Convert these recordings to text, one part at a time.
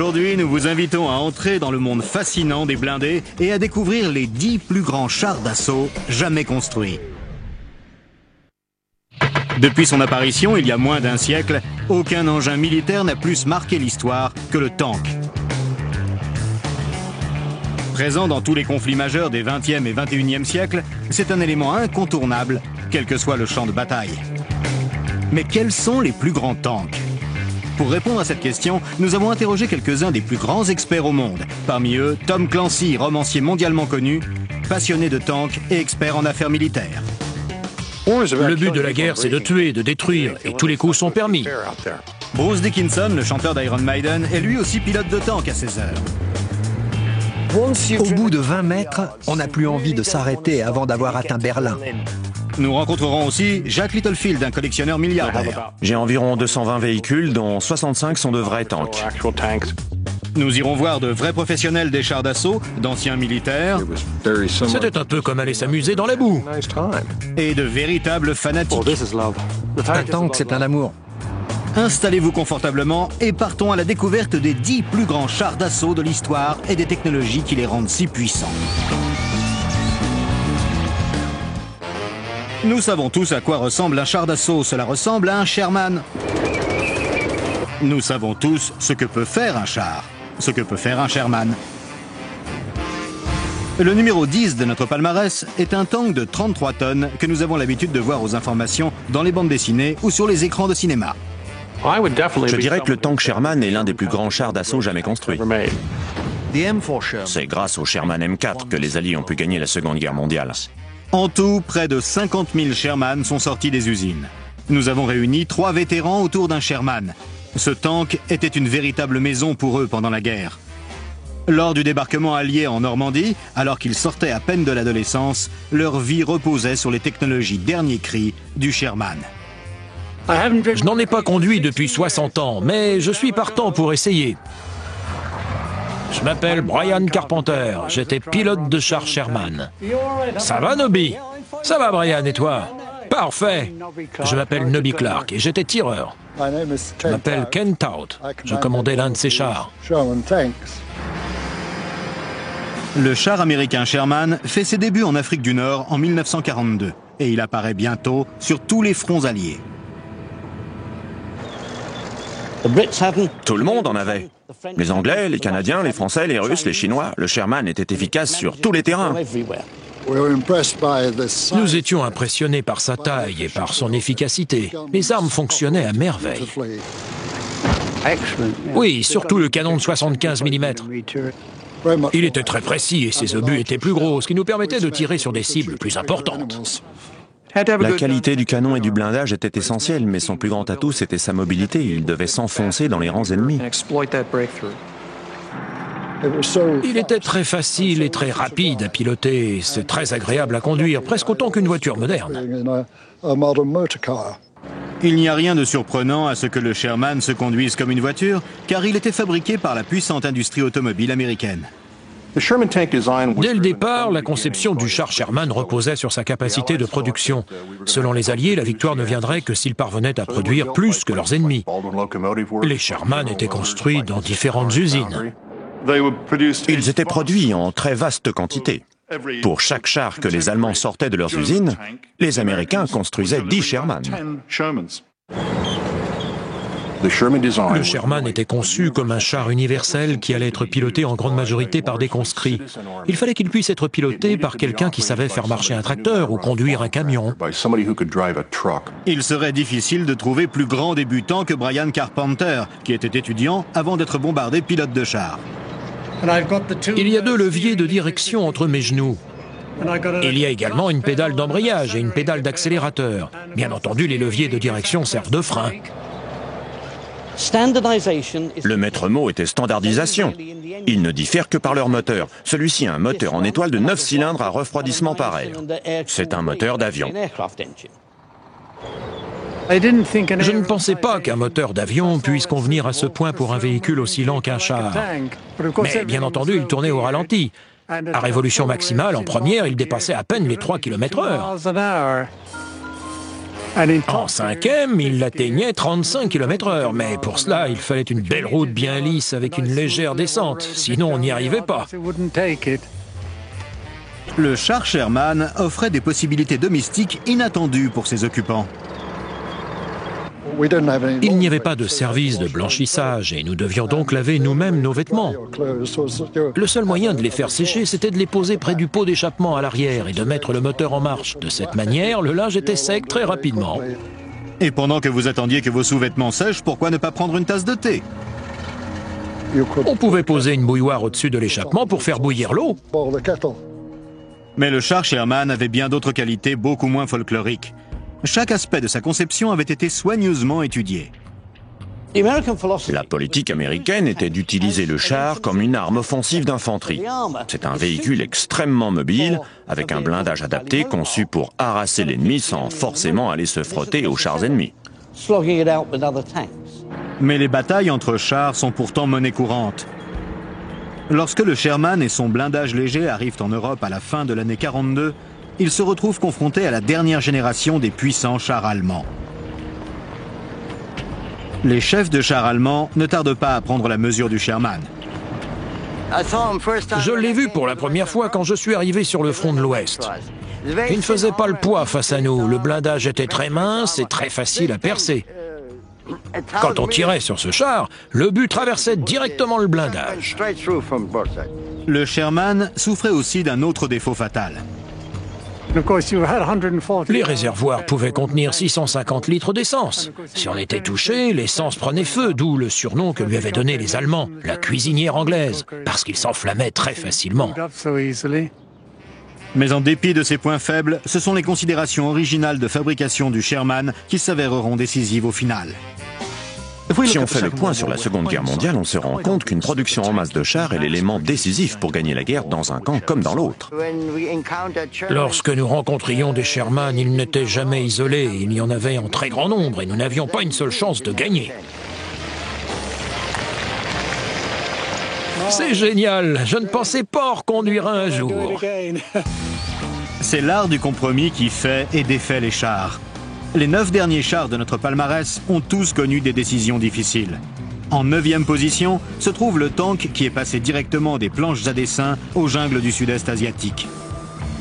Aujourd'hui, nous vous invitons à entrer dans le monde fascinant des blindés et à découvrir les 10 plus grands chars d'assaut jamais construits. Depuis son apparition, il y a moins d'un siècle, aucun engin militaire n'a plus marqué l'histoire que le tank. Présent dans tous les conflits majeurs des 20e et 21e siècles, c'est un élément incontournable, quel que soit le champ de bataille. Mais quels sont les plus grands tanks ? Pour répondre à cette question, nous avons interrogé quelques-uns des plus grands experts au monde. Parmi eux, Tom Clancy, romancier mondialement connu, passionné de tanks et expert en affaires militaires. Le but de la guerre, c'est de tuer, de détruire, et tous les coups sont permis. Bruce Dickinson, le chanteur d'Iron Maiden, est lui aussi pilote de tank à ses heures. Au bout de 20 mètres, on n'a plus envie de s'arrêter avant d'avoir atteint Berlin. Nous rencontrerons aussi Jack Littlefield, un collectionneur milliardaire. J'ai environ 220 véhicules, dont 65 sont de vrais tanks. Nous irons voir de vrais professionnels des chars d'assaut, d'anciens militaires C'était un peu comme aller s'amuser dans la boue. et de véritables fanatiques. Un tank, c'est plein d'amour. Installez-vous confortablement et partons à la découverte des 10 plus grands chars d'assaut de l'histoire et des technologies qui les rendent si puissants. Nous savons tous à quoi ressemble un char d'assaut. Cela ressemble à un Sherman. Nous savons tous ce que peut faire un char, ce que peut faire un Sherman. Le numéro 10 de notre palmarès est un tank de 33 tonnes que nous avons l'habitude de voir aux informations dans les bandes dessinées ou sur les écrans de cinéma. Je dirais que le tank Sherman est l'un des plus grands chars d'assaut jamais construits. C'est grâce au Sherman M4 que les Alliés ont pu gagner la Seconde Guerre mondiale. En tout, près de 50 000 Sherman sont sortis des usines. Nous avons réuni 3 vétérans autour d'un Sherman. Ce tank était une véritable maison pour eux pendant la guerre. Lors du débarquement allié en Normandie, alors qu'ils sortaient à peine de l'adolescence, leur vie reposait sur les technologies dernier cri du Sherman. Je n'en ai pas conduit depuis 60 ans, mais je suis partant pour essayer. Je m'appelle Brian Carpenter, j'étais pilote de char Sherman. Ça va, Nobby? Ça va, Brian, et toi? Parfait. Je m'appelle Nobby Clark et j'étais tireur. Je m'appelle Ken Tout, je commandais l'un de ces chars. Le char américain Sherman fait ses débuts en Afrique du Nord en 1942 et il apparaît bientôt sur tous les fronts alliés. Tout le monde en avait. Les Anglais, les Canadiens, les Français, les Russes, les Chinois. Le Sherman était efficace sur tous les terrains. Nous étions impressionnés par sa taille et par son efficacité. Les armes fonctionnaient à merveille. Oui, surtout le canon de 75 mm. Il était très précis et ses obus étaient plus gros, ce qui nous permettait de tirer sur des cibles plus importantes. La qualité du canon et du blindage était essentielle, mais son plus grand atout, c'était sa mobilité. Il devait s'enfoncer dans les rangs ennemis. Il était très facile et très rapide à piloter. C'est très agréable à conduire, presque autant qu'une voiture moderne. Il n'y a rien de surprenant à ce que le Sherman se conduise comme une voiture, car il était fabriqué par la puissante industrie automobile américaine. Dès le départ, la conception du char Sherman reposait sur sa capacité de production. Selon les Alliés, la victoire ne viendrait que s'ils parvenaient à produire plus que leurs ennemis. Les Sherman étaient construits dans différentes usines. Ils étaient produits en très vaste quantité. Pour chaque char que les Allemands sortaient de leurs usines, les Américains construisaient 10 Sherman. Le Sherman était conçu comme un char universel qui allait être piloté en grande majorité par des conscrits. Il fallait qu'il puisse être piloté par quelqu'un qui savait faire marcher un tracteur ou conduire un camion. Il serait difficile de trouver plus grand débutant que Brian Carpenter, qui était étudiant avant d'être bombardé pilote de char. Il y a 2 leviers de direction entre mes genoux. Il y a également une pédale d'embrayage et une pédale d'accélérateur. Bien entendu, les leviers de direction servent de frein. Le maître mot était standardisation. Ils ne diffèrent que par leur moteur. Celui-ci a un moteur en étoile de 9 cylindres à refroidissement par air. C'est un moteur d'avion. Je ne pensais pas qu'un moteur d'avion puisse convenir à ce point pour un véhicule aussi lent qu'un char. Mais bien entendu, il tournait au ralenti. À révolution maximale, en première, il dépassait à peine les 3 km/h. En 5e, il atteignait 35 km/h, mais pour cela, il fallait une belle route bien lisse avec une légère descente, sinon on n'y arrivait pas. Le char Sherman offrait des possibilités domestiques inattendues pour ses occupants. Il n'y avait pas de service de blanchissage et nous devions donc laver nous-mêmes nos vêtements. Le seul moyen de les faire sécher, c'était de les poser près du pot d'échappement à l'arrière et de mettre le moteur en marche. De cette manière, le linge était sec très rapidement. Et pendant que vous attendiez que vos sous-vêtements sèchent, pourquoi ne pas prendre une tasse de thé? On pouvait poser une bouilloire au-dessus de l'échappement pour faire bouillir l'eau. Mais le char Sherman avait bien d'autres qualités beaucoup moins folkloriques. Chaque aspect de sa conception avait été soigneusement étudié. La politique américaine était d'utiliser le char comme une arme offensive d'infanterie. C'est un véhicule extrêmement mobile, avec un blindage adapté conçu pour harasser l'ennemi sans forcément aller se frotter aux chars ennemis. Mais les batailles entre chars sont pourtant monnaie courante. Lorsque le Sherman et son blindage léger arrivent en Europe à la fin de l'année 42, ils se retrouvent confrontés à la dernière génération des puissants chars allemands. Les chefs de chars allemands ne tardent pas à prendre la mesure du Sherman. Je l'ai vu pour la première fois quand je suis arrivé sur le front de l'Ouest. Il ne faisait pas le poids face à nous. Le blindage était très mince et très facile à percer. Quand on tirait sur ce char, le but traversait directement le blindage. Le Sherman souffrait aussi d'un autre défaut fatal. Les réservoirs pouvaient contenir 650 litres d'essence. Si on était touché, l'essence prenait feu, d'où le surnom que lui avaient donné les Allemands, la cuisinière anglaise, parce qu'il s'enflammait très facilement. Mais en dépit de ses points faibles, ce sont les considérations originales de fabrication du Sherman qui s'avéreront décisives au final. Si on fait le point sur la Seconde Guerre mondiale, on se rend compte qu'une production en masse de chars est l'élément décisif pour gagner la guerre dans un camp comme dans l'autre. Lorsque nous rencontrions des Sherman, ils n'étaient jamais isolés. Il y en avait en très grand nombre et nous n'avions pas une seule chance de gagner. C'est génial! Je ne pensais pas reconduire un jour. C'est l'art du compromis qui fait et défait les chars. Les 9 derniers chars de notre palmarès ont tous connu des décisions difficiles. En 9e position se trouve le tank qui est passé directement des planches à dessin aux jungles du sud-est asiatique.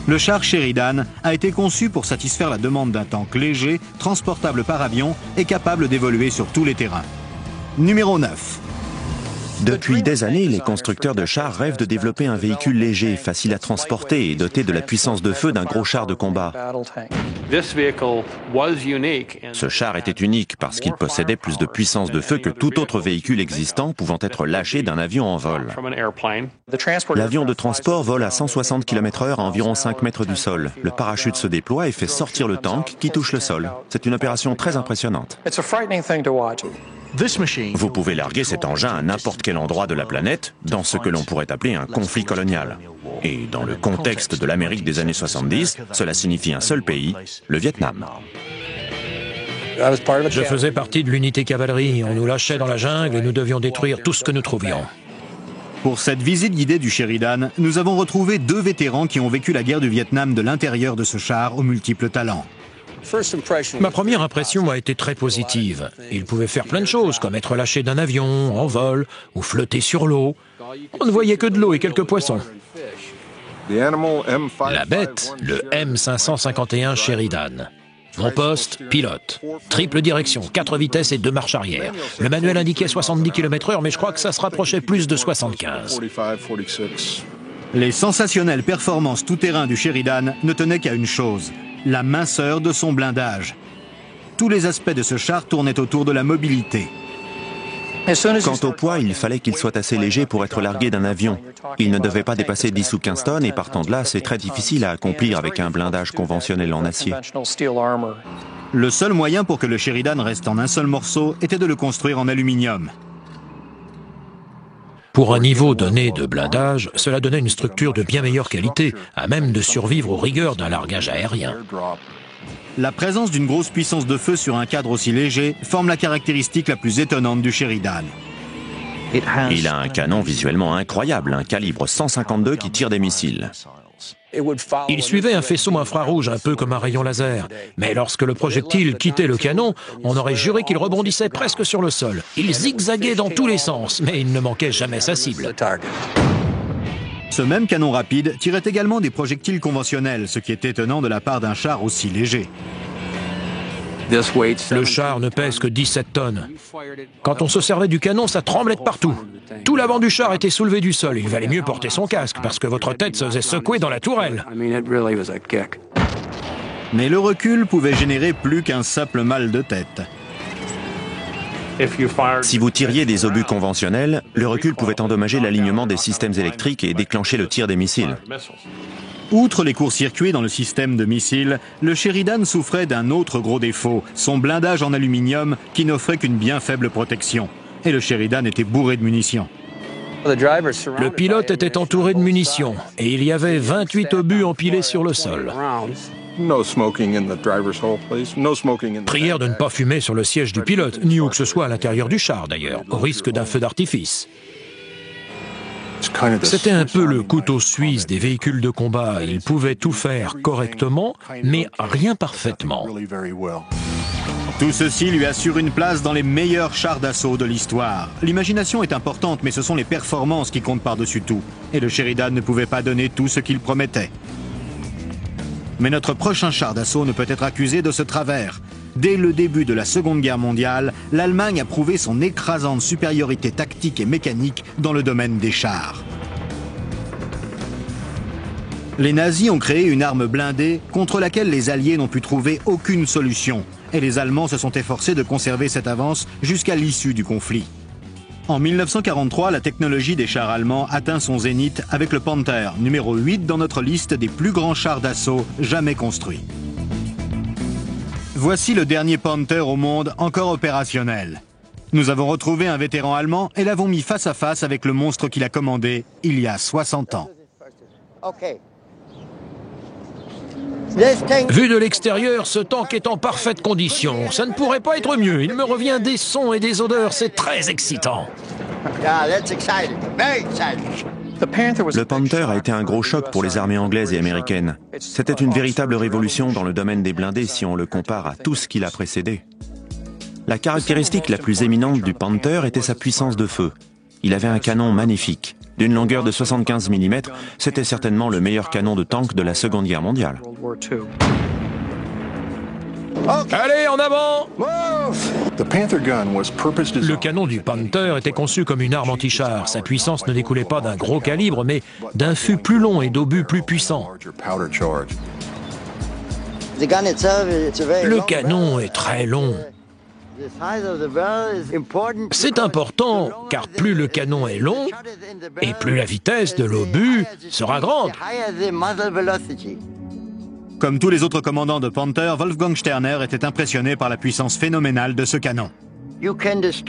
Le char Sheridan a été conçu pour satisfaire la demande d'un tank léger, transportable par avion et capable d'évoluer sur tous les terrains. Numéro 9. Depuis des années, les constructeurs de chars rêvent de développer un véhicule léger, facile à transporter et doté de la puissance de feu d'un gros char de combat. Ce char était unique parce qu'il possédait plus de puissance de feu que tout autre véhicule existant pouvant être lâché d'un avion en vol. L'avion de transport vole à 160 km/h à environ 5 mètres du sol. Le parachute se déploie et fait sortir le tank qui touche le sol. C'est une opération très impressionnante. Vous pouvez larguer cet engin à n'importe quel endroit de la planète, dans ce que l'on pourrait appeler un conflit colonial. Et dans le contexte de l'Amérique des années 70, cela signifie un seul pays, le Vietnam. Je faisais partie de l'unité cavalerie. On nous lâchait dans la jungle et nous devions détruire tout ce que nous trouvions. Pour cette visite guidée du Sheridan, nous avons retrouvé 2 vétérans qui ont vécu la guerre du Vietnam de l'intérieur de ce char aux multiples talents. Ma première impression a été très positive. Il pouvait faire plein de choses, comme être lâché d'un avion, en vol, ou flotter sur l'eau. On ne voyait que de l'eau et quelques poissons. La bête, le M551 Sheridan. Mon poste, pilote. Triple direction, 4 vitesses et 2 marches arrière. Le manuel indiquait 70 km/h, mais je crois que ça se rapprochait plus de 75. Les sensationnelles performances tout-terrain du Sheridan ne tenaient qu'à une chose, la minceur de son blindage. Tous les aspects de ce char tournaient autour de la mobilité. Quant au poids, il fallait qu'il soit assez léger pour être largué d'un avion. Il ne devait pas dépasser 10 ou 15 tonnes et partant de là, c'est très difficile à accomplir avec un blindage conventionnel en acier. Le seul moyen pour que le Sheridan reste en un seul morceau était de le construire en aluminium. Pour un niveau donné de blindage, cela donnait une structure de bien meilleure qualité, à même de survivre aux rigueurs d'un largage aérien. La présence d'une grosse puissance de feu sur un cadre aussi léger forme la caractéristique la plus étonnante du Sheridan. Il a un canon visuellement incroyable, un calibre 152 qui tire des missiles. Il suivait un faisceau infrarouge un peu comme un rayon laser. Mais lorsque le projectile quittait le canon, on aurait juré qu'il rebondissait presque sur le sol. Il zigzaguait dans tous les sens, mais il ne manquait jamais sa cible. Ce même canon rapide tirait également des projectiles conventionnels, ce qui est étonnant de la part d'un char aussi léger. Le char ne pèse que 17 tonnes. Quand on se servait du canon, ça tremblait de partout. Tout l'avant du char était soulevé du sol. Il valait mieux porter son casque, parce que votre tête se faisait secouer dans la tourelle. Mais le recul pouvait générer plus qu'un simple mal de tête. Si vous tiriez des obus conventionnels, le recul pouvait endommager l'alignement des systèmes électriques et déclencher le tir des missiles. Outre les courts-circuits dans le système de missiles, le Sheridan souffrait d'un autre gros défaut, son blindage en aluminium qui n'offrait qu'une bien faible protection. Et le Sheridan était bourré de munitions. Le pilote était entouré de munitions et il y avait 28 obus empilés sur le sol. Prière de ne pas fumer sur le siège du pilote, ni où que ce soit à l'intérieur du char d'ailleurs, au risque d'un feu d'artifice. C'était un peu le couteau suisse des véhicules de combat. Il pouvait tout faire correctement, mais rien parfaitement. Tout ceci lui assure une place dans les meilleurs chars d'assaut de l'histoire. L'imagination est importante, mais ce sont les performances qui comptent par-dessus tout. Et le Sheridan ne pouvait pas donner tout ce qu'il promettait. Mais notre prochain char d'assaut ne peut être accusé de ce travers. Dès le début de la Seconde Guerre mondiale, l'Allemagne a prouvé son écrasante supériorité tactique et mécanique dans le domaine des chars. Les nazis ont créé une arme blindée contre laquelle les Alliés n'ont pu trouver aucune solution. Et les Allemands se sont efforcés de conserver cette avance jusqu'à l'issue du conflit. En 1943, la technologie des chars allemands atteint son zénith avec le Panther, numéro 8 dans notre liste des plus grands chars d'assaut jamais construits. Voici le dernier Panther au monde encore opérationnel. Nous avons retrouvé un vétéran allemand et l'avons mis face à face avec le monstre qu'il a commandé il y a 60 ans. Vu de l'extérieur, ce tank est en parfaite condition. Ça ne pourrait pas être mieux. Il me revient des sons et des odeurs. C'est très excitant. Le Panther a été un gros choc pour les armées anglaises et américaines. C'était une véritable révolution dans le domaine des blindés si on le compare à tout ce qui l'a précédé. La caractéristique la plus éminente du Panther était sa puissance de feu. Il avait un canon magnifique. D'une longueur de 75 mm, c'était certainement le meilleur canon de tank de la Seconde Guerre mondiale. Allez, en avant! Le canon du Panther était conçu comme une arme anti-char. Sa puissance ne découlait pas d'un gros calibre, mais d'un fût plus long et d'obus plus puissants. Le canon est très long. C'est important, car plus le canon est long, et plus la vitesse de l'obus sera grande. Comme tous les autres commandants de Panther, Wolfgang Sterner était impressionné par la puissance phénoménale de ce canon.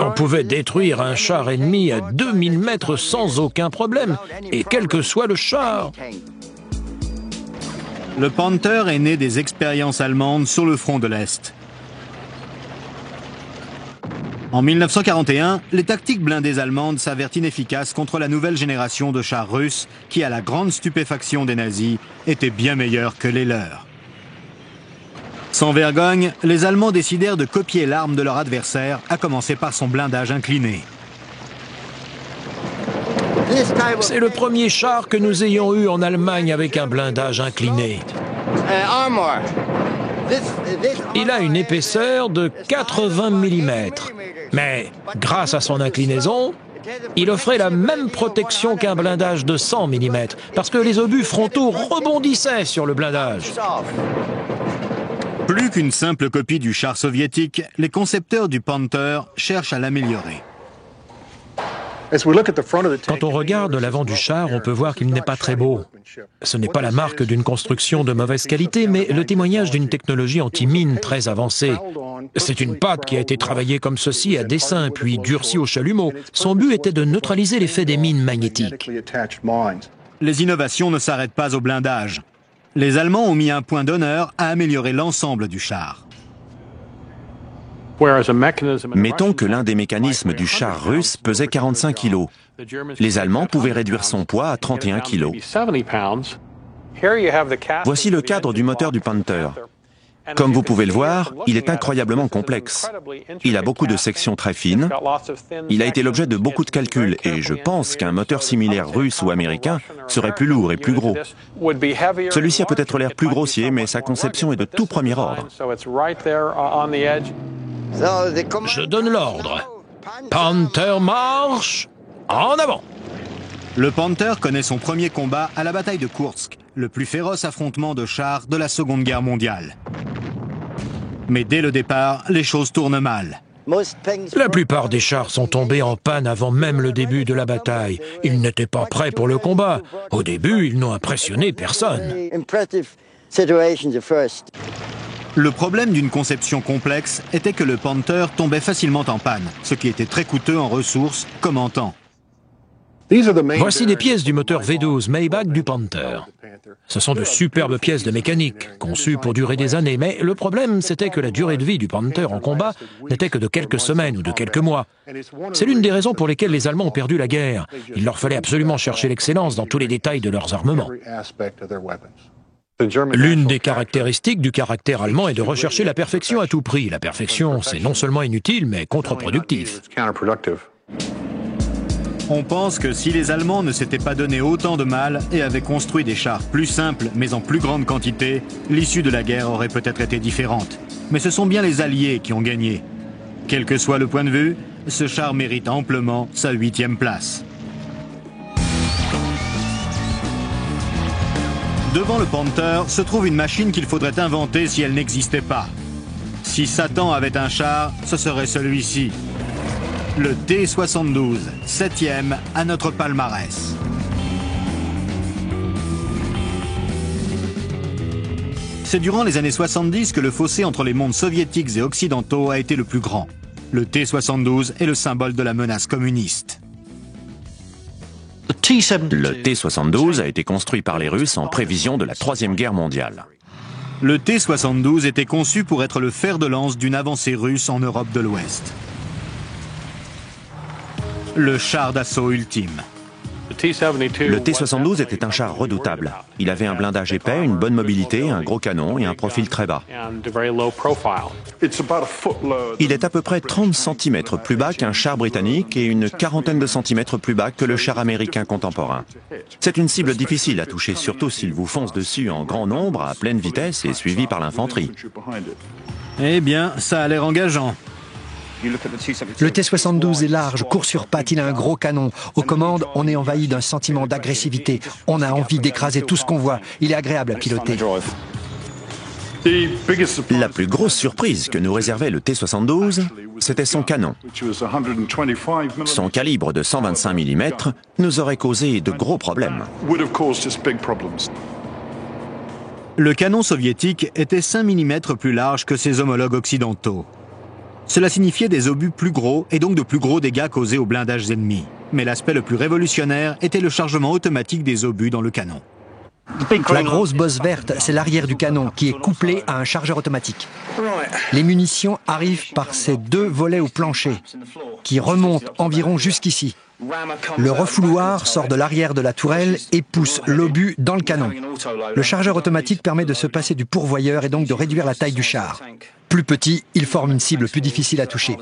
On pouvait détruire un char ennemi à 2000 mètres sans aucun problème, et quel que soit le char. Le Panther est né des expériences allemandes sur le front de l'Est. En 1941, les tactiques blindées allemandes s'avèrent inefficaces contre la nouvelle génération de chars russes qui, à la grande stupéfaction des nazis, étaient bien meilleurs que les leurs. Sans vergogne, les Allemands décidèrent de copier l'arme de leur adversaire, à commencer par son blindage incliné. C'est le premier char que nous ayons eu en Allemagne avec un blindage incliné. Il a une épaisseur de 80 mm. Mais, grâce à son inclinaison, il offrait la même protection qu'un blindage de 100 mm, parce que les obus frontaux rebondissaient sur le blindage. Plus qu'une simple copie du char soviétique, les concepteurs du Panther cherchent à l'améliorer. Quand on regarde l'avant du char, on peut voir qu'il n'est pas très beau. Ce n'est pas la marque d'une construction de mauvaise qualité, mais le témoignage d'une technologie anti-mine très avancée. C'est une patte qui a été travaillée comme ceci à dessin, puis durcie au chalumeau. Son but était de neutraliser l'effet des mines magnétiques. Les innovations ne s'arrêtent pas au blindage. Les Allemands ont mis un point d'honneur à améliorer l'ensemble du char. Mettons que l'un des mécanismes du char russe pesait 45 kg. Les Allemands pouvaient réduire son poids à 31 kg. Voici le cadre du moteur du Panther. Comme vous pouvez le voir, il est incroyablement complexe. Il a beaucoup de sections très fines. Il a été l'objet de beaucoup de calculs et je pense qu'un moteur similaire russe ou américain serait plus lourd et plus gros. Celui-ci a peut-être l'air plus grossier, mais sa conception est de tout premier ordre. Je donne l'ordre. Panther marche en avant. Le Panther connaît son premier combat à la bataille de Koursk, le plus féroce affrontement de chars de la Seconde Guerre mondiale. Mais dès le départ, les choses tournent mal. La plupart des chars sont tombés en panne avant même le début de la bataille. Ils n'étaient pas prêts pour le combat. Au début, ils n'ont impressionné personne. Le problème d'une conception complexe était que le Panther tombait facilement en panne, ce qui était très coûteux en ressources comme en temps. Voici des pièces du moteur V12 Maybach du Panther. Ce sont de superbes pièces de mécanique, conçues pour durer des années, mais le problème c'était que la durée de vie du Panther en combat n'était que de quelques semaines ou de quelques mois. C'est l'une des raisons pour lesquelles les Allemands ont perdu la guerre. Il leur fallait absolument chercher l'excellence dans tous les détails de leurs armements. L'une des caractéristiques du caractère allemand est de rechercher la perfection à tout prix. La perfection, c'est non seulement inutile, mais contre-productif. On pense que si les Allemands ne s'étaient pas donné autant de mal et avaient construit des chars plus simples mais en plus grande quantité, l'issue de la guerre aurait peut-être été différente. Mais ce sont bien les Alliés qui ont gagné. Quel que soit le point de vue, ce char mérite amplement sa 8e place. Devant le Panther se trouve une machine qu'il faudrait inventer si elle n'existait pas. Si Satan avait un char, ce serait celui-ci. Le T-72, 7e à notre palmarès. C'est durant les années 70 que le fossé entre les mondes soviétiques et occidentaux a été le plus grand. Le T-72 est le symbole de la menace communiste. Le T-72 a été construit par les Russes en prévision de la Troisième Guerre mondiale. Le T-72 était conçu pour être le fer de lance d'une avancée russe en Europe de l'Ouest. Le char d'assaut ultime. Le T-72 était un char redoutable. Il avait un blindage épais, une bonne mobilité, un gros canon et un profil très bas. Il est à peu près 30 cm plus bas qu'un char britannique et une quarantaine de centimètres plus bas que le char américain contemporain. C'est une cible difficile à toucher, surtout s'il vous fonce dessus en grand nombre, à pleine vitesse et suivi par l'infanterie. Eh bien, ça a l'air engageant. Le T-72 est large, court sur pattes, il a un gros canon. Aux commandes, on est envahi d'un sentiment d'agressivité. On a envie d'écraser tout ce qu'on voit. Il est agréable à piloter. La plus grosse surprise que nous réservait le T-72, c'était son canon. Son calibre de 125 mm nous aurait causé de gros problèmes. Le canon soviétique était 5 mm plus large que ses homologues occidentaux. Cela signifiait des obus plus gros et donc de plus gros dégâts causés aux blindages ennemis. Mais l'aspect le plus révolutionnaire était le chargement automatique des obus dans le canon. La grosse bosse verte, c'est l'arrière du canon qui est couplé à un chargeur automatique. Les munitions arrivent par ces 2 volets au plancher qui remontent environ jusqu'ici. Le refouloir sort de l'arrière de la tourelle et pousse l'obus dans le canon. Le chargeur automatique permet de se passer du pourvoyeur et donc de réduire la taille du char. Plus petit, il forme une cible plus difficile à toucher.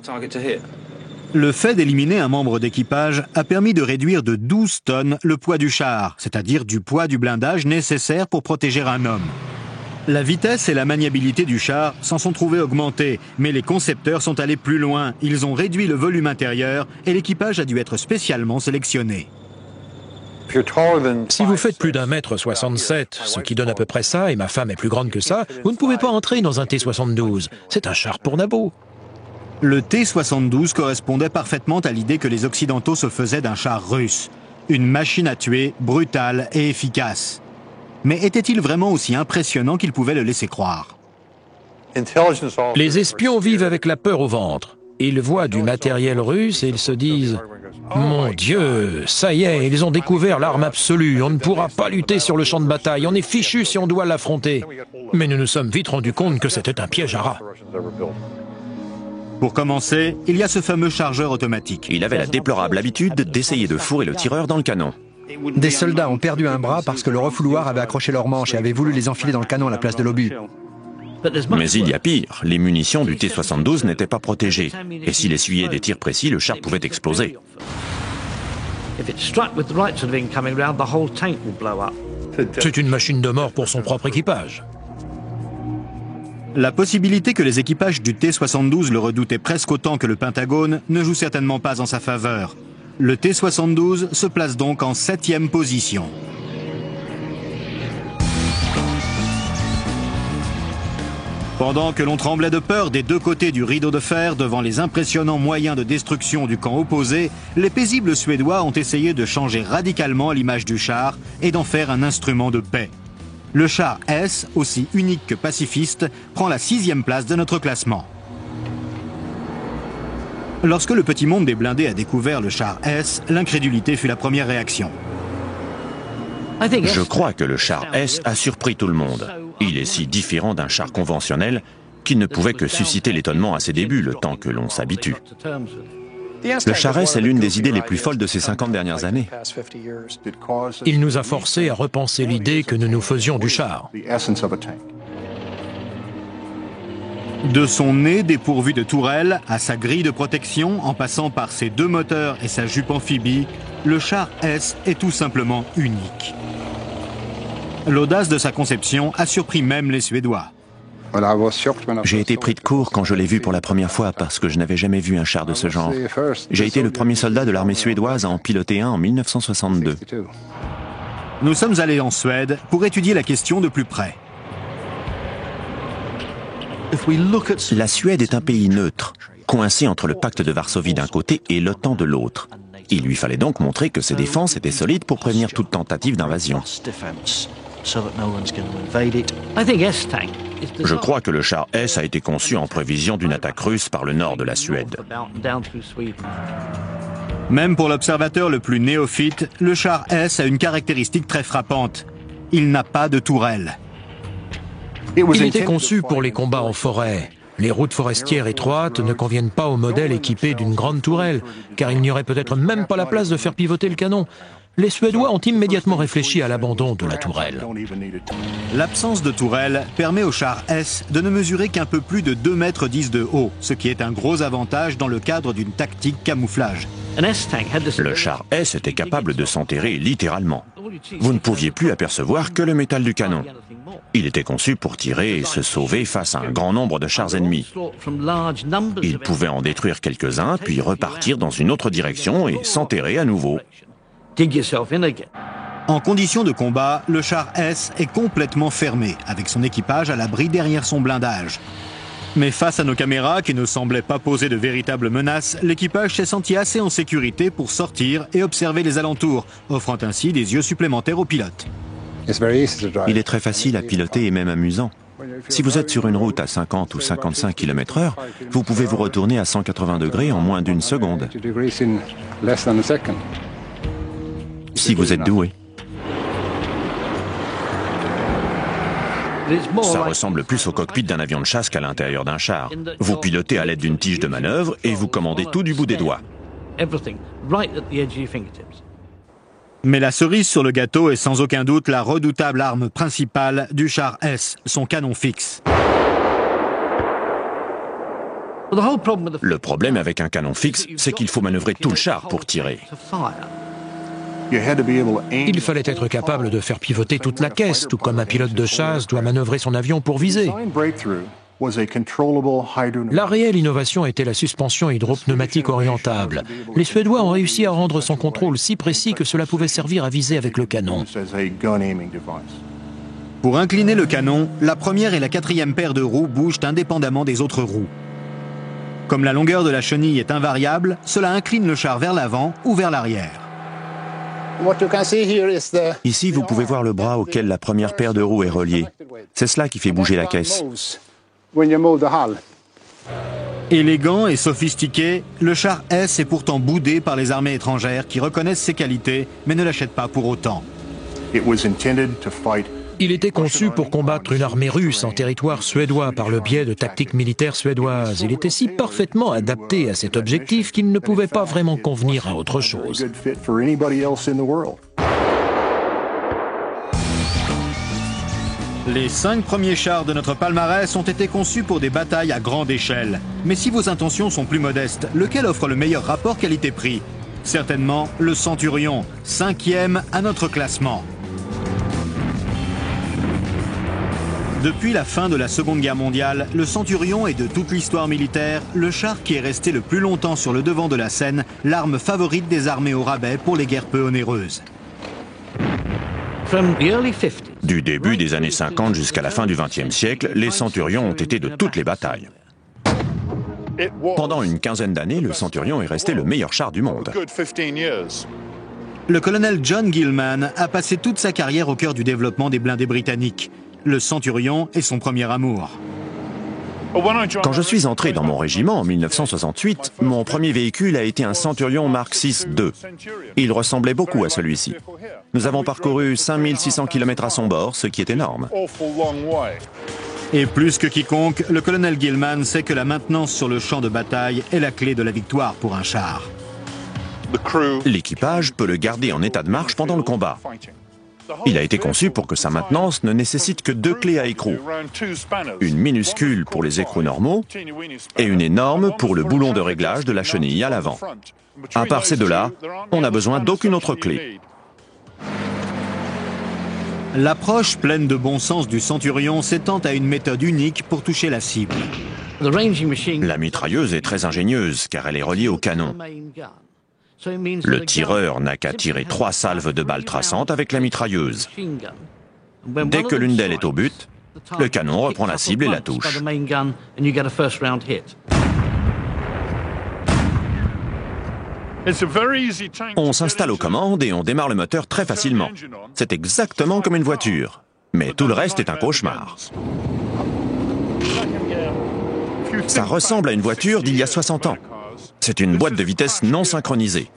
Le fait d'éliminer un membre d'équipage a permis de réduire de 12 tonnes le poids du char, c'est-à-dire du poids du blindage nécessaire pour protéger un homme. La vitesse et la maniabilité du char s'en sont trouvées augmentées, mais les concepteurs sont allés plus loin. Ils ont réduit le volume intérieur et l'équipage a dû être spécialement sélectionné. Si vous faites plus d'1,67 m, ce qui donne à peu près ça, et ma femme est plus grande que ça, vous ne pouvez pas entrer dans un T-72. C'est un char pour nabos. Le T-72 correspondait parfaitement à l'idée que les Occidentaux se faisaient d'un char russe. Une machine à tuer, brutale et efficace. Mais était-il vraiment aussi impressionnant qu'ils pouvaient le laisser croire? Les espions vivent avec la peur au ventre. Ils voient du matériel russe et ils se disent « Mon Dieu, ça y est, ils ont découvert l'arme absolue, on ne pourra pas lutter sur le champ de bataille, on est fichu si on doit l'affronter. » Mais nous nous sommes vite rendus compte que c'était un piège à rats. Pour commencer, il y a ce fameux chargeur automatique. Il avait la déplorable habitude d'essayer de fourrer le tireur dans le canon. Des soldats ont perdu un bras parce que le refouloir avait accroché leurs manches et avait voulu les enfiler dans le canon à la place de l'obus. Mais il y a pire, les munitions du T-72 n'étaient pas protégées. Et s'il essuyait des tirs précis, le char pouvait exploser. C'est une machine de mort pour son propre équipage. La possibilité que les équipages du T-72 le redoutaient presque autant que le Pentagone ne joue certainement pas en sa faveur. Le T-72 se place donc en 7e position. Pendant que l'on tremblait de peur des deux côtés du rideau de fer devant les impressionnants moyens de destruction du camp opposé, les paisibles Suédois ont essayé de changer radicalement l'image du char et d'en faire un instrument de paix. Le char S, aussi unique que pacifiste, prend la 6e place de notre classement. Lorsque le petit monde des blindés a découvert le char S, l'incrédulité fut la première réaction. Je crois que le char S a surpris tout le monde. Il est si différent d'un char conventionnel qu'il ne pouvait que susciter l'étonnement à ses débuts, le temps que l'on s'habitue. Le char S est l'une des idées les plus folles de ces 50 dernières années. Il nous a forcés à repenser l'idée que nous nous faisions du char. De son nez dépourvu de tourelle à sa grille de protection, en passant par ses deux moteurs et sa jupe amphibie, le char S est tout simplement unique. L'audace de sa conception a surpris même les Suédois. J'ai été pris de court quand je l'ai vu pour la première fois parce que je n'avais jamais vu un char de ce genre. J'ai été le premier soldat de l'armée suédoise à en piloter un en 1962. Nous sommes allés en Suède pour étudier la question de plus près. La Suède est un pays neutre, coincé entre le pacte de Varsovie d'un côté et l'OTAN de l'autre. Il lui fallait donc montrer que ses défenses étaient solides pour prévenir toute tentative d'invasion. Je crois que le char S a été conçu en prévision d'une attaque russe par le nord de la Suède. Même pour l'observateur le plus néophyte, le char S a une caractéristique très frappante. Il n'a pas de tourelle. Il était conçu pour les combats en forêt. Les routes forestières étroites ne conviennent pas au modèle équipé d'une grande tourelle, car il n'y aurait peut-être même pas la place de faire pivoter le canon. Les Suédois ont immédiatement réfléchi à l'abandon de la tourelle. L'absence de tourelle permet au char S de ne mesurer qu'un peu plus de 2,10 mètres de haut, ce qui est un gros avantage dans le cadre d'une tactique camouflage. Le char S était capable de s'enterrer littéralement. Vous ne pouviez plus apercevoir que le métal du canon. Il était conçu pour tirer et se sauver face à un grand nombre de chars ennemis. Il pouvait en détruire quelques-uns, puis repartir dans une autre direction et s'enterrer à nouveau. En condition de combat, le char S est complètement fermé, avec son équipage à l'abri derrière son blindage. Mais face à nos caméras, qui ne semblaient pas poser de véritables menaces, l'équipage s'est senti assez en sécurité pour sortir et observer les alentours, offrant ainsi des yeux supplémentaires aux pilotes. Il est très facile à piloter et même amusant. Si vous êtes sur une route à 50 ou 55 km/h, vous pouvez vous retourner à 180 degrés en moins d'une seconde. Si vous êtes doué. Ça ressemble plus au cockpit d'un avion de chasse qu'à l'intérieur d'un char. Vous pilotez à l'aide d'une tige de manœuvre et vous commandez tout du bout des doigts. Mais la cerise sur le gâteau est sans aucun doute la redoutable arme principale du char S, son canon fixe. Le problème avec un canon fixe, c'est qu'il faut manœuvrer tout le char pour tirer. Il fallait être capable de faire pivoter toute la caisse, tout comme un pilote de chasse doit manœuvrer son avion pour viser. La réelle innovation était la suspension hydropneumatique orientable. Les Suédois ont réussi à rendre son contrôle si précis que cela pouvait servir à viser avec le canon. Pour incliner le canon, la première et la quatrième paire de roues bougent indépendamment des autres roues. Comme la longueur de la chenille est invariable, cela incline le char vers l'avant ou vers l'arrière. Ici, vous pouvez voir le bras auquel la première paire de roues est reliée. C'est cela qui fait bouger la caisse. Élégant et sophistiqué, le char S est pourtant boudé par les armées étrangères qui reconnaissent ses qualités, mais ne l'achètent pas pour autant. Il était conçu pour combattre une armée russe en territoire suédois par le biais de tactiques militaires suédoises. Il était si parfaitement adapté à cet objectif qu'il ne pouvait pas vraiment convenir à autre chose. Les 5 premiers chars de notre palmarès ont été conçus pour des batailles à grande échelle. Mais si vos intentions sont plus modestes, lequel offre le meilleur rapport qualité-prix? Certainement le Centurion, 5e à notre classement. Depuis la fin de la Seconde Guerre mondiale, le Centurion est de toute l'histoire militaire le char qui est resté le plus longtemps sur le devant de la scène, l'arme favorite des armées au rabais pour les guerres peu onéreuses. Du début des années 50 jusqu'à la fin du XXe siècle, les Centurions ont été de toutes les batailles. Pendant une quinzaine d'années, le Centurion est resté le meilleur char du monde. Le colonel John Gilman a passé toute sa carrière au cœur du développement des blindés britanniques. Le Centurion est son premier amour. Quand je suis entré dans mon régiment en 1968, mon premier véhicule a été un Centurion Mark VI II. Il ressemblait beaucoup à celui-ci. Nous avons parcouru 5600 km à son bord, ce qui est énorme. Et plus que quiconque, le colonel Gilman sait que la maintenance sur le champ de bataille est la clé de la victoire pour un char. L'équipage peut le garder en état de marche pendant le combat. Il a été conçu pour que sa maintenance ne nécessite que 2 clés à écrou. Une minuscule pour les écrous normaux et une énorme pour le boulon de réglage de la chenille à l'avant. À part ces deux-là, on n'a besoin d'aucune autre clé. L'approche pleine de bon sens du Centurion s'étend à une méthode unique pour toucher la cible. La mitrailleuse est très ingénieuse car elle est reliée au canon. Le tireur n'a qu'à tirer 3 salves de balles traçantes avec la mitrailleuse. Dès que l'une d'elles est au but, le canon reprend la cible et la touche. On s'installe aux commandes et on démarre le moteur très facilement. C'est exactement comme une voiture. Mais tout le reste est un cauchemar. Ça ressemble à une voiture d'il y a 60 ans. C'est une boîte de vitesse non synchronisée.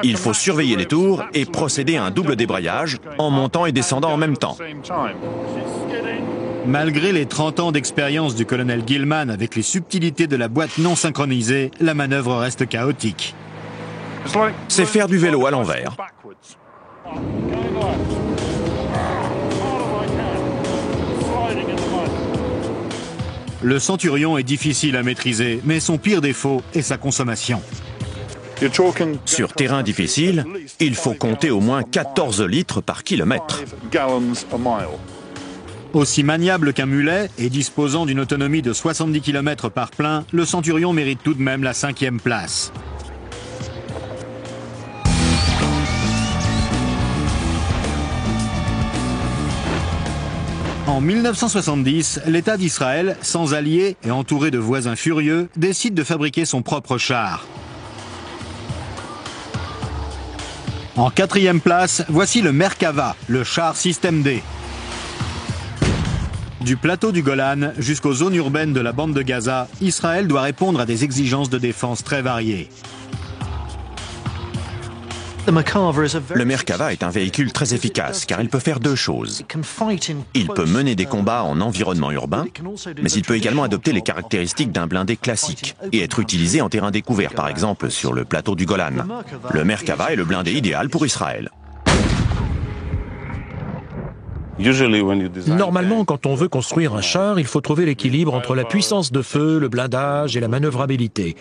Il faut surveiller les tours et procéder à un double débrayage en montant et descendant en même temps. Malgré les 30 ans d'expérience du colonel Gilman avec les subtilités de la boîte non synchronisée, la manœuvre reste chaotique. C'est faire du vélo à l'envers. Le Centurion est difficile à maîtriser, mais son pire défaut est sa consommation. Sur terrain difficile, il faut compter au moins 14 litres par kilomètre. Aussi maniable qu'un mulet et disposant d'une autonomie de 70 km par plein, le Centurion mérite tout de même la 5e place. En 1970, l'État d'Israël, sans alliés et entouré de voisins furieux, décide de fabriquer son propre char. En 4e place, voici le Merkava, le char système D. Du plateau du Golan jusqu'aux zones urbaines de la bande de Gaza, Israël doit répondre à des exigences de défense très variées. Le Merkava est un véhicule très efficace car il peut faire 2 choses. Il peut mener des combats en environnement urbain, mais il peut également adopter les caractéristiques d'un blindé classique et être utilisé en terrain découvert, par exemple sur le plateau du Golan. Le Merkava est le blindé idéal pour Israël. Normalement, quand on veut construire un char, il faut trouver l'équilibre entre la puissance de feu, le blindage et la manœuvrabilité.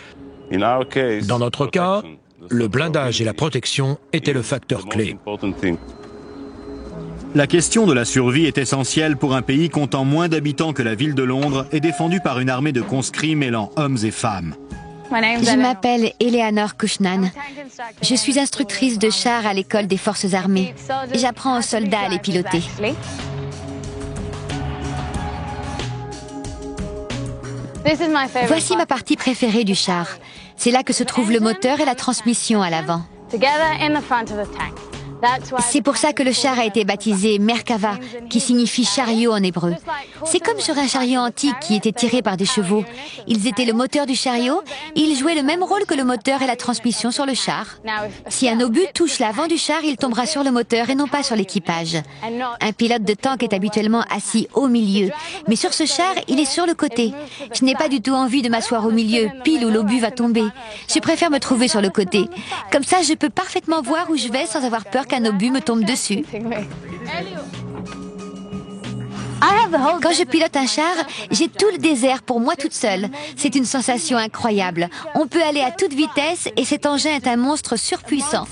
Dans notre cas, le blindage et la protection étaient le facteur clé. La question de la survie est essentielle pour un pays comptant moins d'habitants que la ville de Londres et défendu par une armée de conscrits mêlant hommes et femmes. Je m'appelle Eleanor Kushnan. Je suis instructrice de char à l'école des forces armées. J'apprends aux soldats à les piloter. Voici ma partie préférée du char. C'est là que se trouve le moteur et la transmission à l'avant. C'est pour ça que le char a été baptisé Merkava, qui signifie chariot en hébreu. C'est comme sur un chariot antique qui était tiré par des chevaux. Ils étaient le moteur du chariot et ils jouaient le même rôle que le moteur et la transmission sur le char. Si un obus touche l'avant du char, il tombera sur le moteur et non pas sur l'équipage. Un pilote de tank est habituellement assis au milieu, mais sur ce char, il est sur le côté. Je n'ai pas du tout envie de m'asseoir au milieu, pile où l'obus va tomber. Je préfère me trouver sur le côté. Comme ça, je peux parfaitement voir où je vais sans avoir peur qu'un obus me tombe dessus. Quand je pilote un char, j'ai tout le désert pour moi toute seule. C'est une sensation incroyable. On peut aller à toute vitesse et cet engin est un monstre surpuissant.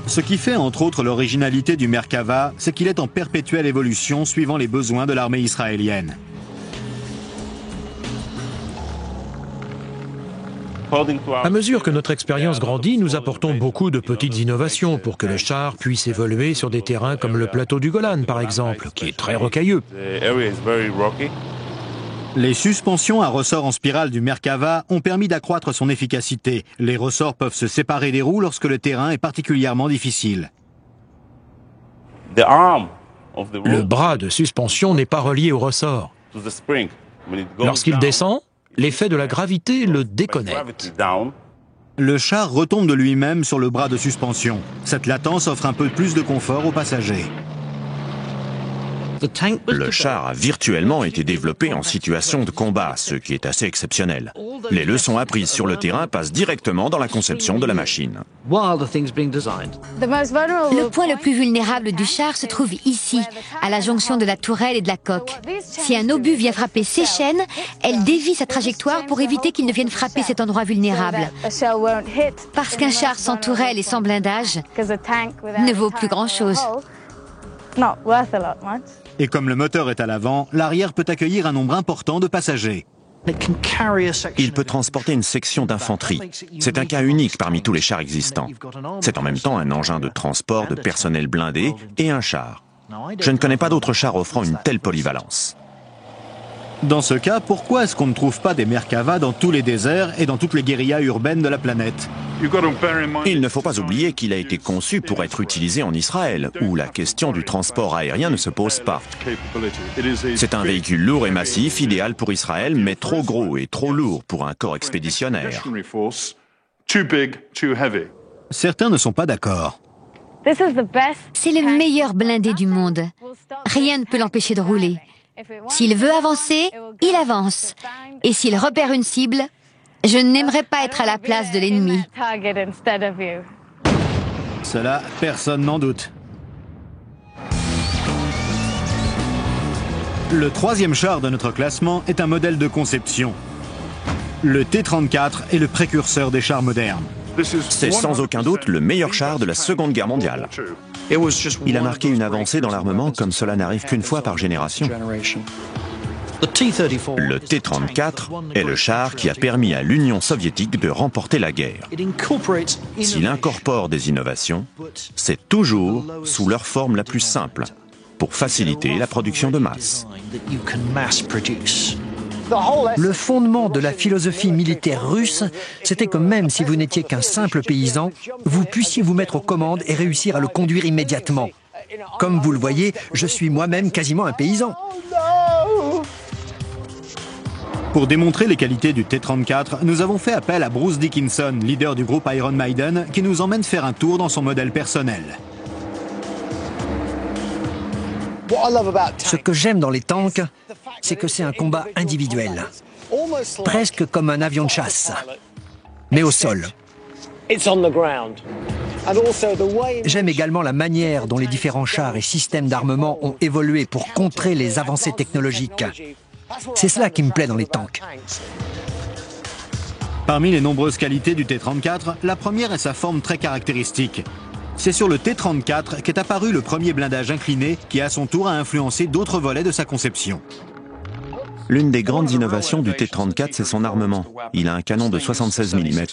Ce qui fait entre autres l'originalité du Merkava, c'est qu'il est en perpétuelle évolution suivant les besoins de l'armée israélienne. À mesure que notre expérience grandit, nous apportons beaucoup de petites innovations pour que le char puisse évoluer sur des terrains comme le plateau du Golan, par exemple, qui est très rocailleux. Les suspensions à ressorts en spirale du Merkava ont permis d'accroître son efficacité. Les ressorts peuvent se séparer des roues lorsque le terrain est particulièrement difficile. Le bras de suspension n'est pas relié au ressort. Lorsqu'il descend, l'effet de la gravité le déconnecte. Le char retombe de lui-même sur le bras de suspension. Cette latence offre un peu plus de confort aux passagers. Le char a virtuellement été développé en situation de combat, ce qui est assez exceptionnel. Les leçons apprises sur le terrain passent directement dans la conception de la machine. Le point le plus vulnérable du char se trouve ici, à la jonction de la tourelle et de la coque. Si un obus vient frapper ces chaînes, elle dévie sa trajectoire pour éviter qu'il ne vienne frapper cet endroit vulnérable. Parce qu'un char sans tourelle et sans blindage ne vaut plus grand-chose. Et comme le moteur est à l'avant, l'arrière peut accueillir un nombre important de passagers. Il peut transporter une section d'infanterie. C'est un cas unique parmi tous les chars existants. C'est en même temps un engin de transport de personnel blindé et un char. Je ne connais pas d'autres chars offrant une telle polyvalence. Dans ce cas, pourquoi est-ce qu'on ne trouve pas des Merkava dans tous les déserts et dans toutes les guérillas urbaines de la planète? Il ne faut pas oublier qu'il a été conçu pour être utilisé en Israël, où la question du transport aérien ne se pose pas. C'est un véhicule lourd et massif, idéal pour Israël, mais trop gros et trop lourd pour un corps expéditionnaire. Certains ne sont pas d'accord. C'est le meilleur blindé du monde. Rien ne peut l'empêcher de rouler. S'il veut avancer, il avance. Et s'il repère une cible, je n'aimerais pas être à la place de l'ennemi. Cela, personne n'en doute. Le troisième char de notre classement est un modèle de conception. Le T-34 est le précurseur des chars modernes. C'est sans aucun doute le meilleur char de la Seconde Guerre mondiale. Il a marqué une avancée dans l'armement comme cela n'arrive qu'une fois par génération. Le T-34 est le char qui a permis à l'Union soviétique de remporter la guerre. S'il incorpore des innovations, c'est toujours sous leur forme la plus simple, pour faciliter la production de masse. Le fondement de la philosophie militaire russe, c'était que même si vous n'étiez qu'un simple paysan, vous puissiez vous mettre aux commandes et réussir à le conduire immédiatement. Comme vous le voyez, je suis moi-même quasiment un paysan. Pour démontrer les qualités du T-34, nous avons fait appel à Bruce Dickinson, leader du groupe Iron Maiden, qui nous emmène faire un tour dans son modèle personnel. Ce que j'aime dans les tanks, c'est que c'est un combat individuel, presque comme un avion de chasse, mais au sol. J'aime également la manière dont les différents chars et systèmes d'armement ont évolué pour contrer les avancées technologiques. C'est cela qui me plaît dans les tanks. Parmi les nombreuses qualités du T-34, la première est sa forme très caractéristique. C'est sur le T-34 qu'est apparu le premier blindage incliné qui, à son tour, a influencé d'autres volets de sa conception. L'une des grandes innovations du T-34, c'est son armement. Il a un canon de 76 mm.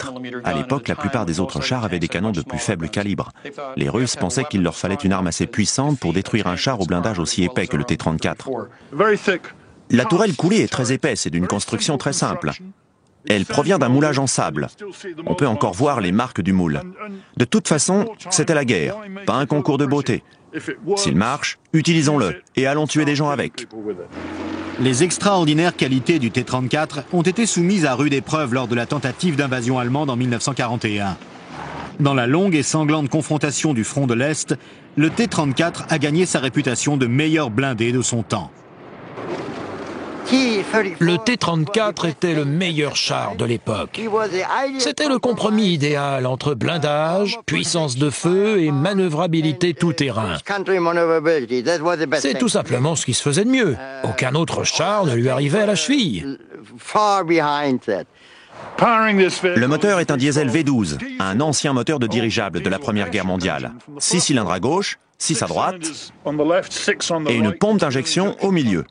À l'époque, la plupart des autres chars avaient des canons de plus faible calibre. Les Russes pensaient qu'il leur fallait une arme assez puissante pour détruire un char au blindage aussi épais que le T-34. La tourelle coulée est très épaisse et d'une construction très simple. Elle provient d'un moulage en sable. On peut encore voir les marques du moule. De toute façon, c'était la guerre, pas un concours de beauté. S'il marche, utilisons-le et allons tuer des gens avec. Les extraordinaires qualités du T-34 ont été soumises à rude épreuve lors de la tentative d'invasion allemande en 1941. Dans la longue et sanglante confrontation du front de l'Est, le T-34 a gagné sa réputation de meilleur blindé de son temps. Le T-34 était le meilleur char de l'époque. C'était le compromis idéal entre blindage, puissance de feu et manœuvrabilité tout-terrain. C'est tout simplement ce qui se faisait de mieux. Aucun autre char ne lui arrivait à la cheville. Le moteur est un diesel V12, un ancien moteur de dirigeable de la Première Guerre mondiale. 6 cylindres à gauche, 6 à droite, et une pompe d'injection au milieu.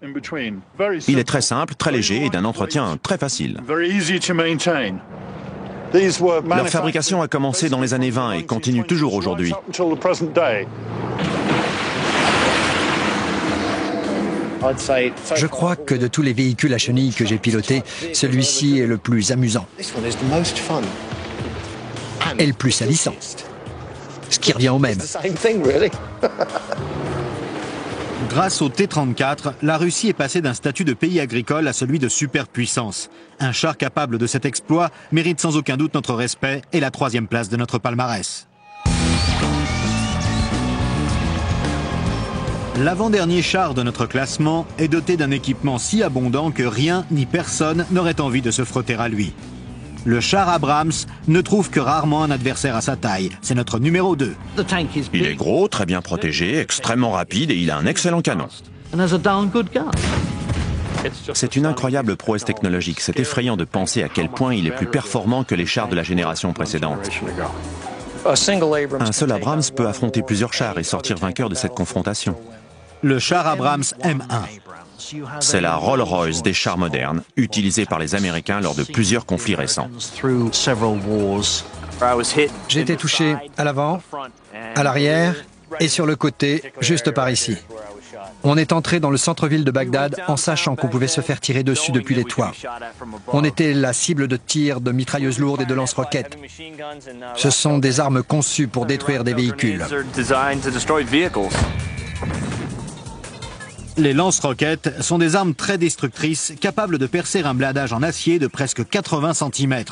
Il est très simple, très léger et d'un entretien très facile. Leur fabrication a commencé dans les années 20 et continue toujours aujourd'hui. Je crois que de tous les véhicules à chenilles que j'ai pilotés, celui-ci est le plus amusant. Et le plus salissant. Ce qui revient au même. Grâce au T-34, la Russie est passée d'un statut de pays agricole à celui de superpuissance. Un char capable de cet exploit mérite sans aucun doute notre respect et la 3e place de notre palmarès. L'avant-dernier char de notre classement est doté d'un équipement si abondant que rien ni personne n'aurait envie de se frotter à lui. Le char Abrams ne trouve que rarement un adversaire à sa taille. C'est notre numéro 2. Il est gros, très bien protégé, extrêmement rapide et il a un excellent canon. C'est une incroyable prouesse technologique. C'est effrayant de penser à quel point il est plus performant que les chars de la génération précédente. Un seul Abrams peut affronter plusieurs chars et sortir vainqueur de cette confrontation. Le char Abrams M1. C'est la Rolls-Royce des chars modernes, utilisée par les Américains lors de plusieurs conflits récents. J'ai été touché à l'avant, à l'arrière et sur le côté, juste par ici. On est entré dans le centre-ville de Bagdad en sachant qu'on pouvait se faire tirer dessus depuis les toits. On était la cible de tir de mitrailleuses lourdes et de lance-roquettes. Ce sont des armes conçues pour détruire des véhicules. Les lance-roquettes sont des armes très destructrices, capables de percer un blindage en acier de presque 80 cm.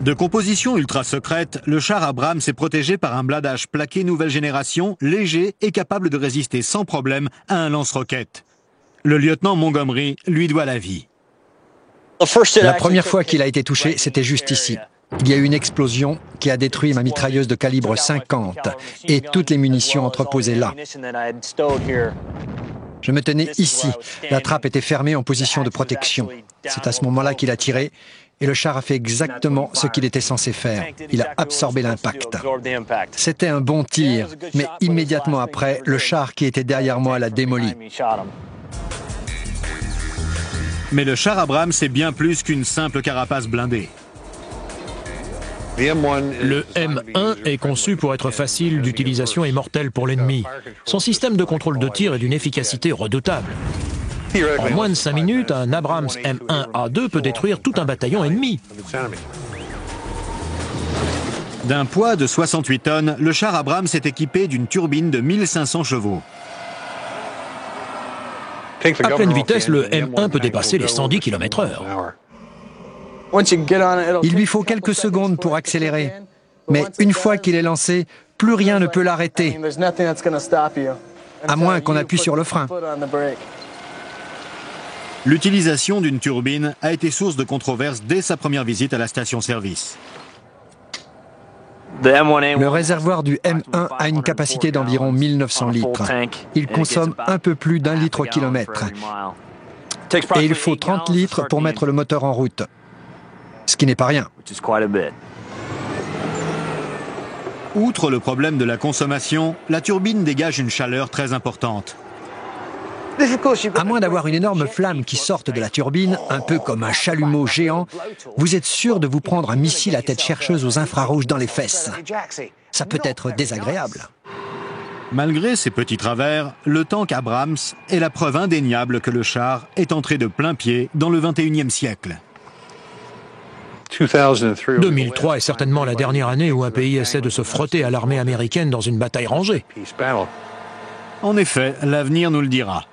De composition ultra secrète, le char Abrams est protégé par un blindage plaqué nouvelle génération, léger et capable de résister sans problème à un lance-roquette. Le lieutenant Montgomery lui doit la vie. La première fois qu'il a été touché, c'était juste ici. Il y a eu une explosion qui a détruit ma mitrailleuse de calibre 50 et toutes les munitions entreposées là. Je me tenais ici. La trappe était fermée en position de protection. C'est à ce moment-là qu'il a tiré et le char a fait exactement ce qu'il était censé faire. Il a absorbé l'impact. C'était un bon tir, mais immédiatement après, le char qui était derrière moi l'a démoli. Mais le char Abrams est bien plus qu'une simple carapace blindée. Le M1 est conçu pour être facile d'utilisation et mortel pour l'ennemi. Son système de contrôle de tir est d'une efficacité redoutable. En moins de 5 minutes, un Abrams M1A2 peut détruire tout un bataillon ennemi. D'un poids de 68 tonnes, le char Abrams est équipé d'une turbine de 1500 chevaux. À pleine vitesse, le M1 peut dépasser les 110 km/h. Il lui faut quelques secondes pour accélérer. Mais une fois qu'il est lancé, plus rien ne peut l'arrêter. À moins qu'on appuie sur le frein. L'utilisation d'une turbine a été source de controverses dès sa première visite à la station-service. Le réservoir du M1 a une capacité d'environ 1900 litres. Il consomme un peu plus d'1 litre au kilomètre. Et il faut 30 litres pour mettre le moteur en route. Ce qui n'est pas rien. Outre le problème de la consommation, la turbine dégage une chaleur très importante. À moins d'avoir une énorme flamme qui sorte de la turbine, un peu comme un chalumeau géant, vous êtes sûr de vous prendre un missile à tête chercheuse aux infrarouges dans les fesses. Ça peut être désagréable. Malgré ces petits travers, le tank Abrams est la preuve indéniable que le char est entré de plein pied dans le XXIe siècle. 2003 est certainement la dernière année où un pays essaie de se frotter à l'armée américaine dans une bataille rangée. En effet, l'avenir nous le dira.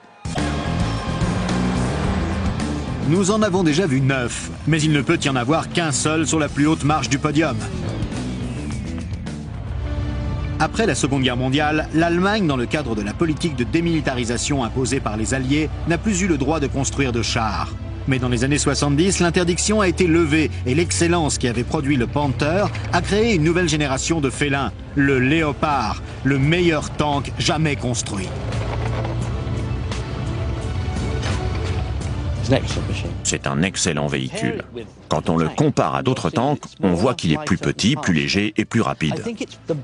Nous en avons déjà vu 9, mais il ne peut y en avoir qu'un seul sur la plus haute marche du podium. Après la Seconde Guerre mondiale, l'Allemagne, dans le cadre de la politique de démilitarisation imposée par les Alliés, n'a plus eu le droit de construire de chars. Mais dans les années 70, l'interdiction a été levée et l'excellence qui avait produit le Panther a créé une nouvelle génération de félins, le Léopard, le meilleur tank jamais construit. C'est un excellent véhicule. Quand on le compare à d'autres tanks, on voit qu'il est plus petit, plus léger et plus rapide.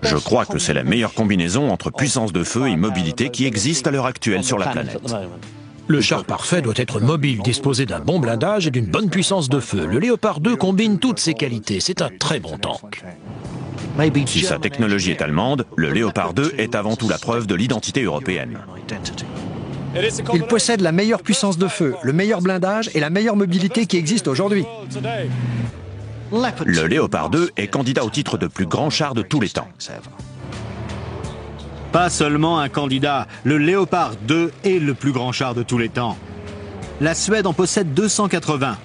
Je crois que c'est la meilleure combinaison entre puissance de feu et mobilité qui existe à l'heure actuelle sur la planète. Le char parfait doit être mobile, disposer d'un bon blindage et d'une bonne puissance de feu. Le Léopard 2 combine toutes ces qualités. C'est un très bon tank. Si sa technologie est allemande, le Léopard 2 est avant tout la preuve de l'identité européenne. Il possède la meilleure puissance de feu, le meilleur blindage et la meilleure mobilité qui existe aujourd'hui. Le Léopard 2 est candidat au titre de plus grand char de tous les temps. Pas seulement un candidat, le Léopard 2 est le plus grand char de tous les temps. La Suède en possède 280.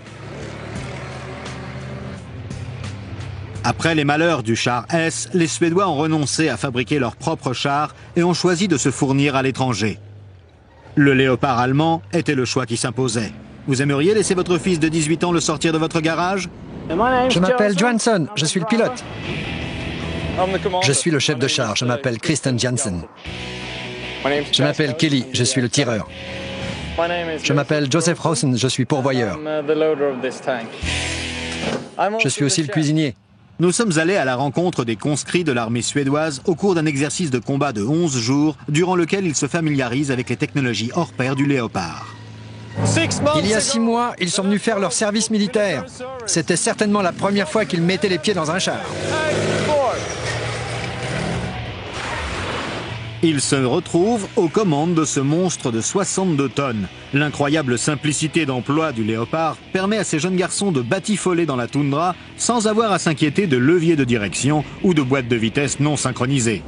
Après les malheurs du char S, les Suédois ont renoncé à fabriquer leurs propres chars et ont choisi de se fournir à l'étranger. Le Léopard allemand était le choix qui s'imposait. Vous aimeriez laisser votre fils de 18 ans le sortir de votre garage? Je m'appelle Johansson, je suis le pilote. Je suis le chef de char, je m'appelle Kristen Jansen. Je m'appelle Kelly, je suis le tireur. Je m'appelle Joseph Rosen, je suis pourvoyeur. Je suis aussi le cuisinier. Nous sommes allés à la rencontre des conscrits de l'armée suédoise au cours d'un exercice de combat de 11 jours, durant lequel ils se familiarisent avec les technologies hors pair du Léopard. Il y a 6 mois, ils sont venus faire leur service militaire. C'était certainement la première fois qu'ils mettaient les pieds dans un char. Ils se retrouvent aux commandes de ce monstre de 62 tonnes. L'incroyable simplicité d'emploi du Léopard permet à ces jeunes garçons de batifoler dans la toundra sans avoir à s'inquiéter de levier de direction ou de boîte de vitesse non synchronisée.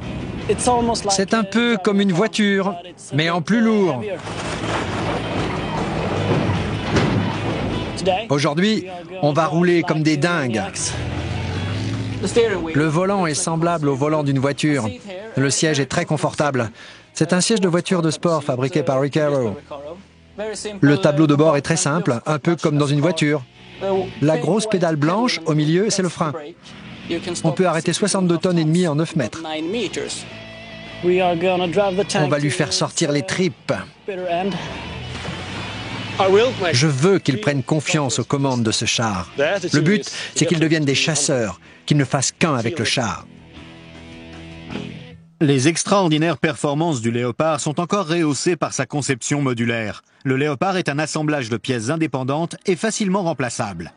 C'est un peu comme une voiture, mais en plus lourd. Aujourd'hui, on va rouler comme des dingues. Le volant est semblable au volant d'une voiture. Le siège est très confortable. C'est un siège de voiture de sport fabriqué par Recaro. Le tableau de bord est très simple, un peu comme dans une voiture. La grosse pédale blanche au milieu, c'est le frein. On peut arrêter 62 tonnes et demie en 9 mètres. On va lui faire sortir les tripes. Je veux qu'ils prennent confiance aux commandes de ce char. Le but, c'est qu'ils deviennent des chasseurs, qu'ils ne fassent qu'un avec le char. Les extraordinaires performances du Léopard sont encore rehaussées par sa conception modulaire. Le Léopard est un assemblage de pièces indépendantes et facilement remplaçables.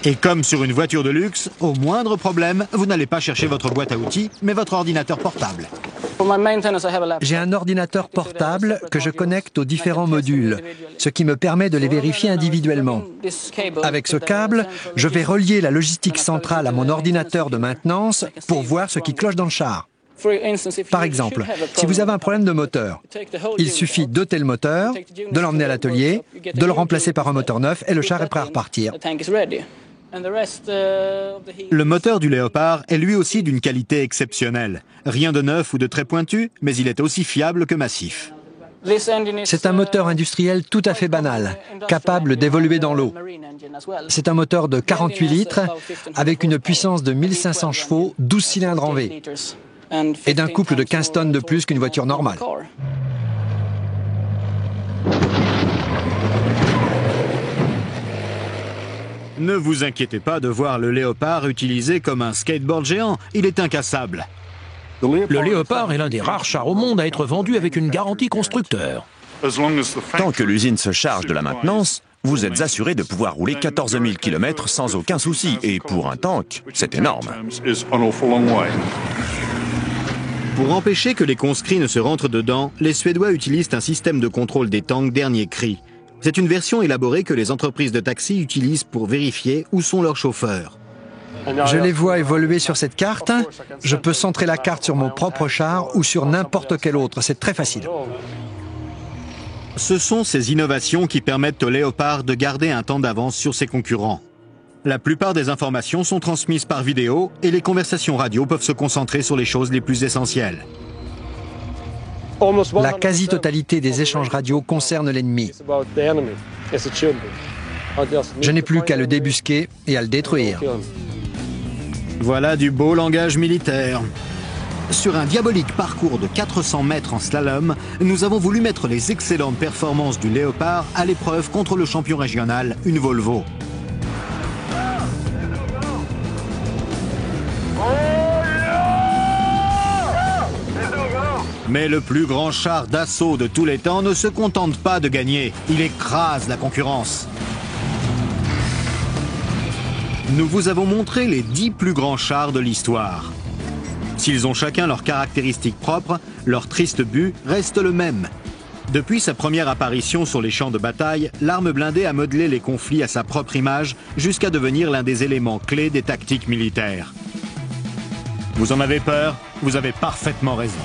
Et comme sur une voiture de luxe, au moindre problème, vous n'allez pas chercher votre boîte à outils, mais votre ordinateur portable. J'ai un ordinateur portable que je connecte aux différents modules, ce qui me permet de les vérifier individuellement. Avec ce câble, je vais relier la logistique centrale à mon ordinateur de maintenance pour voir ce qui cloche dans le char. Par exemple, si vous avez un problème de moteur, il suffit d'ôter le moteur, de l'emmener à l'atelier, de le remplacer par un moteur neuf et le char est prêt à repartir. Le moteur du Léopard est lui aussi d'une qualité exceptionnelle. Rien de neuf ou de très pointu, mais il est aussi fiable que massif. C'est un moteur industriel tout à fait banal, capable d'évoluer dans l'eau. C'est un moteur de 48 litres avec une puissance de 1500 chevaux, 12 cylindres en V, et d'un couple de 15 tonnes de plus qu'une voiture normale. Ne vous inquiétez pas de voir le Léopard utilisé comme un skateboard géant, il est incassable. Le Léopard est l'un des rares chars au monde à être vendu avec une garantie constructeur. Tant que l'usine se charge de la maintenance, vous êtes assuré de pouvoir rouler 14 000 km sans aucun souci. Et pour un tank, c'est énorme. Pour empêcher que les conscrits ne se rentrent dedans, les Suédois utilisent un système de contrôle des tanks dernier cri. C'est une version élaborée que les entreprises de taxi utilisent pour vérifier où sont leurs chauffeurs. Je les vois évoluer sur cette carte. Je peux centrer la carte sur mon propre char ou sur n'importe quel autre. C'est très facile. Ce sont ces innovations qui permettent au Léopard de garder un temps d'avance sur ses concurrents. La plupart des informations sont transmises par vidéo et les conversations radio peuvent se concentrer sur les choses les plus essentielles. La quasi-totalité des échanges radio concerne l'ennemi. Je n'ai plus qu'à le débusquer et à le détruire. Voilà du beau langage militaire. Sur un diabolique parcours de 400 mètres en slalom, nous avons voulu mettre les excellentes performances du Léopard à l'épreuve contre le champion régional, une Volvo. Mais le plus grand char d'assaut de tous les temps ne se contente pas de gagner, il écrase la concurrence. Nous vous avons montré les 10 plus grands chars de l'histoire. S'ils ont chacun leurs caractéristiques propres, leur triste but reste le même. Depuis sa première apparition sur les champs de bataille, l'arme blindée a modelé les conflits à sa propre image jusqu'à devenir l'un des éléments clés des tactiques militaires. Vous en avez peur? Vous avez parfaitement raison.